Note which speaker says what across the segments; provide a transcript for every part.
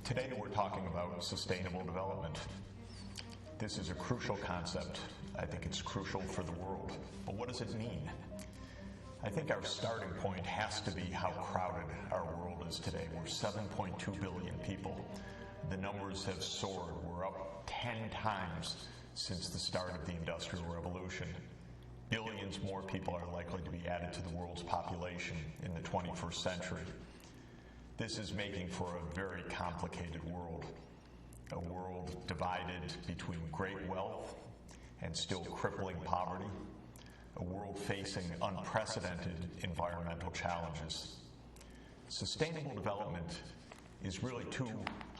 Speaker 1: Today we're talking about sustainable development. This is a crucial concept. I think it's crucial for the world. But what does it mean? I think our starting point has to be how crowded our world is today. We're 7.2 billion people. The numbers have soared. We're up 10 times since the start of the Industrial Revolution. Billions more people are likely to be added to the world's population in the 21st century. This is making for a very complicated world, a world divided between great wealth and still crippling poverty, a world facing unprecedented environmental challenges. Sustainable development is really two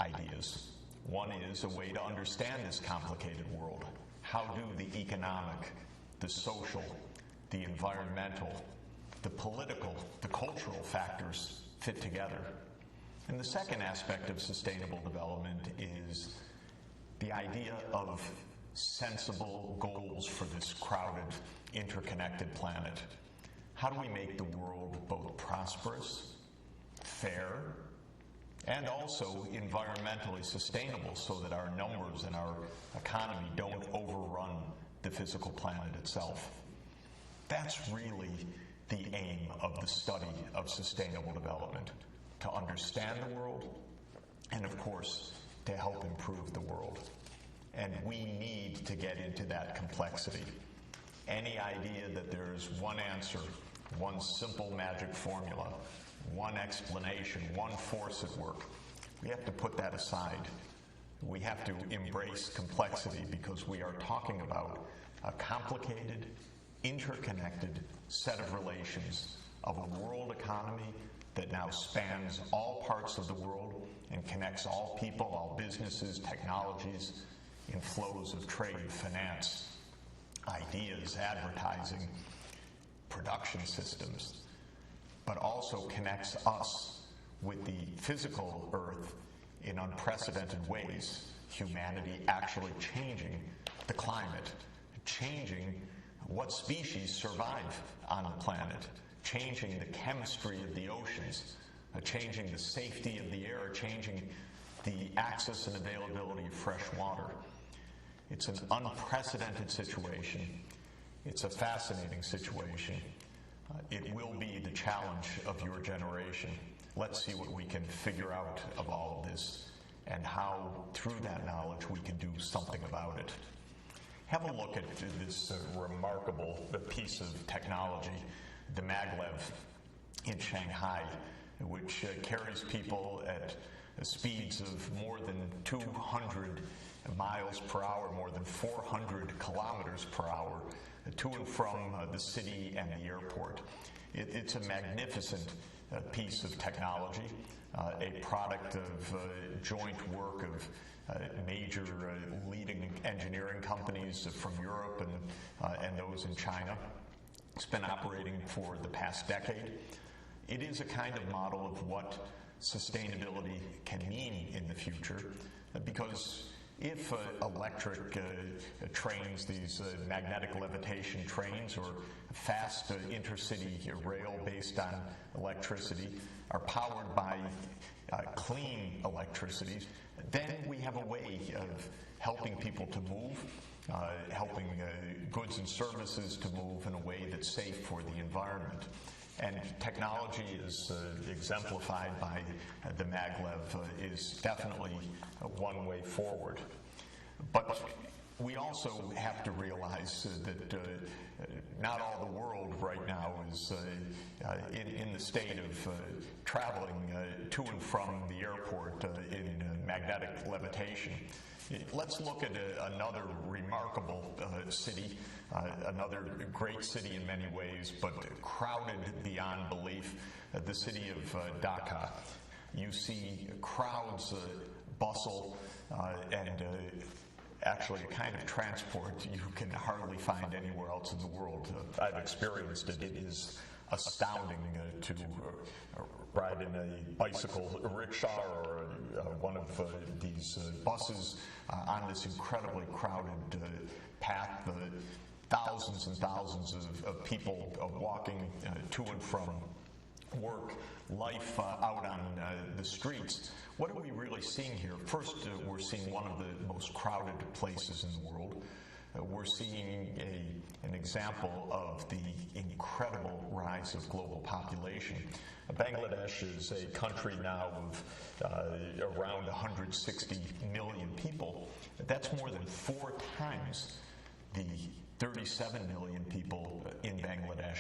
Speaker 1: ideas. One is a way to understand this complicated world. How do the economic, the social, the environmental, the political, the cultural factors fit together? And the second aspect of sustainable development is the idea of sensible goals for this crowded, interconnected planet. How do we make the world both prosperous, fair, and also environmentally sustainable so that our numbers and our economy don't overrun the physical planet itself? That's really the aim of the study of sustainable development, to understand the world and, of course, to help improve the world. And we need to get into that complexity. Any idea that there's one answer, one simple magic formula, one explanation, one force at work, we have to put that aside. We have to embrace complexity because we are talking about a complicated, interconnected set of relations of a world economy that now spans all parts of the world and connects all people, all businesses, technologies, in flows of trade, finance, ideas, advertising, production systems, but also connects us with the physical Earth in unprecedented ways. Humanity actually changing the climate, changing what species survive on the planet, changing the chemistry of the oceans, changing the safety of the air, changing the access and availability of fresh water. It's an unprecedented situation. It's a fascinating situation. It will be the challenge of your generation. Let's see what we can figure out of all of this and how, through that knowledge, we can do something about it. Have a look at this remarkable piece of technology, the maglev in Shanghai, which carries people at speeds of more than 200 miles per hour, more than 400 kilometers per hour, to and from the city and the airport. It's a magnificent piece of technology, a product of joint work of major leading engineering companies from Europe and those in China. It's been operating for the past decade. It is a kind of model of what sustainability can mean in the future, because if electric trains, these magnetic levitation trains, or fast intercity rail based on electricity, are powered by clean electricity, then we have a way of helping people to move, helping goods and services to move in a way that's safe for the environment. And technology is exemplified by the maglev is definitely one way forward. But we also have to realize that not all the world right now is in the state of traveling to and from the airport in magnetic levitation. Let's look at another remarkable city, another great city in many ways, but crowded beyond belief, the city of Dhaka. You see crowds bustle and actually a kind of transport you can hardly find anywhere else in the world. I've experienced it. It is astounding to ride in a bicycle rickshaw or one of these buses on this incredibly crowded path. thousands and thousands of people walking to and from work, life out on the streets. What are we really seeing here? First, we're seeing one of the most crowded places in the world. We're seeing an example of the incredible rise of global population. Bangladesh is a country now of around 160 million people. That's more than 4 times the 37 million people in Bangladesh.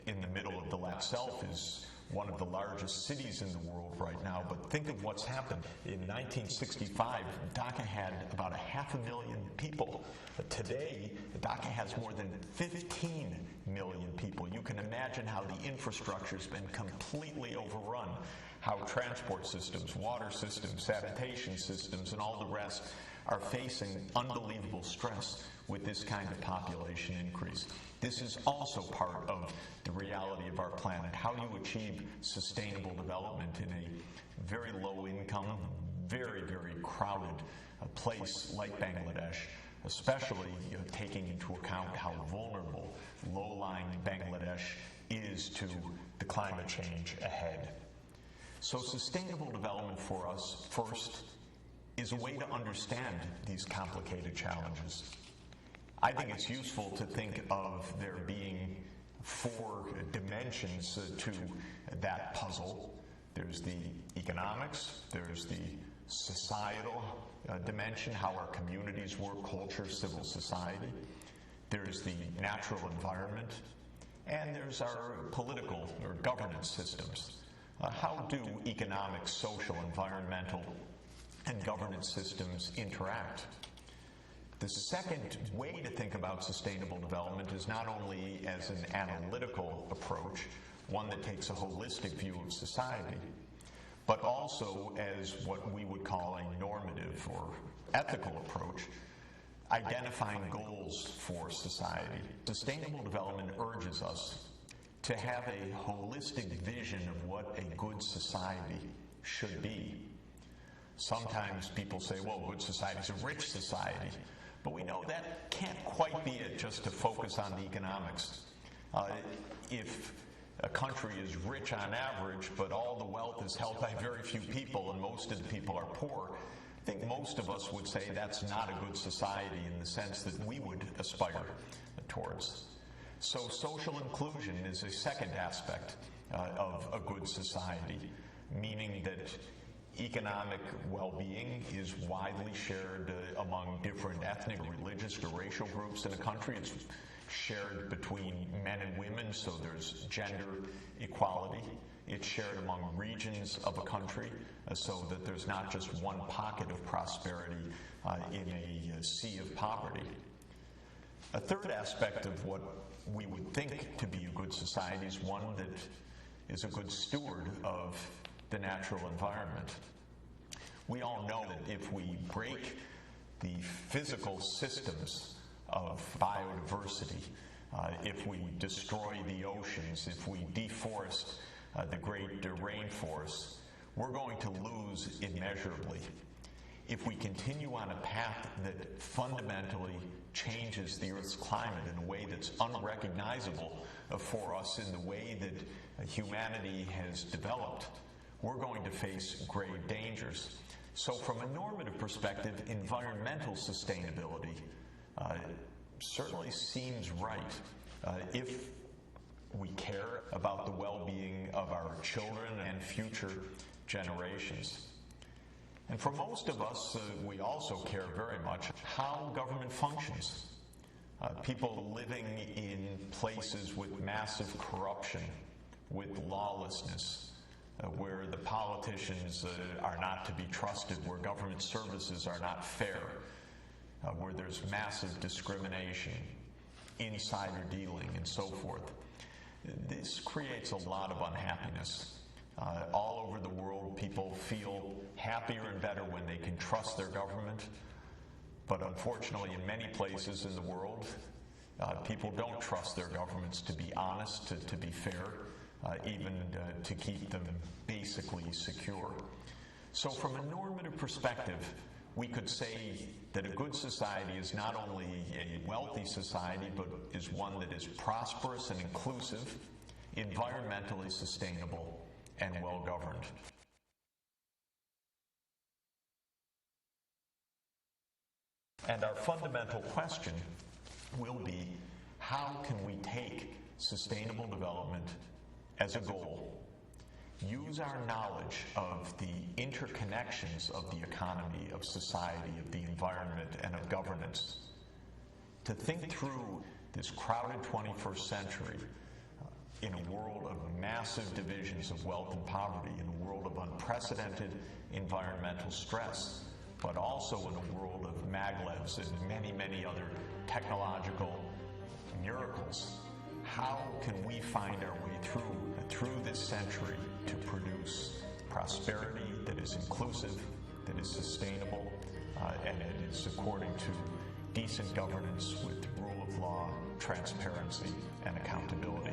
Speaker 1: In the middle of the land itself is one of the largest cities in the world right now. But think of what's happened. In 1965, Dhaka had about 500,000 people. Today, Dhaka has more than 15 million people. You can imagine how the infrastructure has been completely overrun, how transport systems, water systems, sanitation systems, and all the rest are facing unbelievable stress with this kind of population increase. This is also part of the reality of our planet. How do you achieve sustainable development in a very low income, very, very crowded place like Bangladesh, especially taking into account how vulnerable low-lying Bangladesh is to the climate change ahead. So sustainable development for us, first, is a way to understand these complicated challenges. I think it's useful to think of there being 4 dimensions to that puzzle. There's the economics, there's the societal dimension, how our communities work, culture, civil society. There's the natural environment, and there's our political or governance systems. How do economic, social, environmental, and governance systems interact? The second way to think about sustainable development is not only as an analytical approach, one that takes a holistic view of society, but also as what we would call a normative or ethical approach, identifying goals for society. Sustainable development urges us to have a holistic vision of what a good society should be. Sometimes people say, well, good society is a rich society. But we know that can't quite be it, just to focus on the economics. If a country is rich on average, but all the wealth is held by very few people and most of the people are poor, I think most of us would say that's not a good society in the sense that we would aspire towards. So social inclusion is a second aspect of a good society, meaning that economic well-being is widely shared among different ethnic, religious, or racial groups in a country. It's shared between men and women, so there's gender equality. It's shared among regions of a country, so that there's not just one pocket of prosperity in a sea of poverty. A third aspect of what we would think to be a good society is one that is a good steward of the natural environment. We all know that if we break the physical systems of biodiversity, if we destroy the oceans, if we deforest the great rainforests, we're going to lose immeasurably. If we continue on a path that fundamentally changes the Earth's climate in a way that's unrecognizable for us in the way that humanity has developed, we're going to face grave dangers. So from a normative perspective, environmental sustainability certainly seems right if we care about the well-being of our children and future generations. And for most of us, we also care very much how government functions. People living in places with massive corruption, with lawlessness, where the politicians are not to be trusted, where government services are not fair, where there's massive discrimination, insider dealing, and so forth. This creates a lot of unhappiness. All over the world, people feel happier and better when they can trust their government. But unfortunately, in many places in the world, people don't trust their governments to be honest, to be fair, even to keep them basically secure. So from a normative perspective, We could say that a good society is not only a wealthy society, but is one that is prosperous and inclusive, environmentally sustainable, and well-governed. And our fundamental question will be, how can we take sustainable development as a goal, use our knowledge of the interconnections of the economy, of society, of the environment, and of governance to think through this crowded 21st century in a world of massive divisions of wealth and poverty, in a world of unprecedented environmental stress, but also in a world of maglevs and many, many other technological miracles. How can we find our way through this century to produce prosperity that is inclusive, that is sustainable, and it is according to decent governance with rule of law, transparency, and accountability?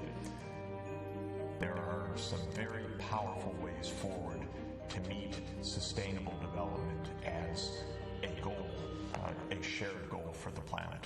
Speaker 1: There are some very powerful ways forward to meet sustainable development as a goal, a shared goal for the planet.